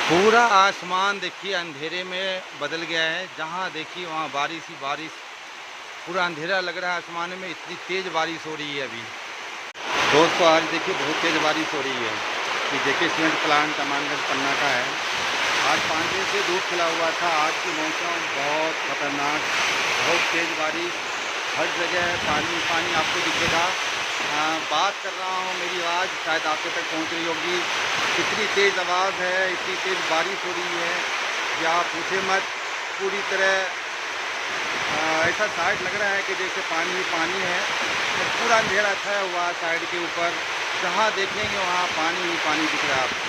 पूरा आसमान देखिए अंधेरे में बदल गया है। जहाँ देखिए वहाँ बारिश ही बारिश। पूरा अंधेरा लग रहा है आसमान में, इतनी तेज़ बारिश हो रही है अभी। दोस्तों आज देखिए बहुत तेज़ बारिश हो रही है। कि जेके सीमेंट प्लांट अमानगंज पन्ना का है। आज 5 बजे से धूप खिला हुआ था। आज की मौसम बहुत खतरनाक, बहुत तेज़ बारिश। हर जगह पानी पानी आपको दिखेगा। बात कर रहा हूँ, मेरी आवाज़ शायद आपके तक पहुँच रही होगी। इतनी तेज़ आवाज़ है, इतनी तेज़ बारिश हो रही है कि आप पूछे मत। पूरी तरह ऐसा साइड लग रहा है कि जैसे पानी ही पानी है। तो पूरा अंधेरा छाया हुआ साइड के ऊपर। जहाँ देखेंगे वहाँ पानी ही पानी दिख रहा है आपको।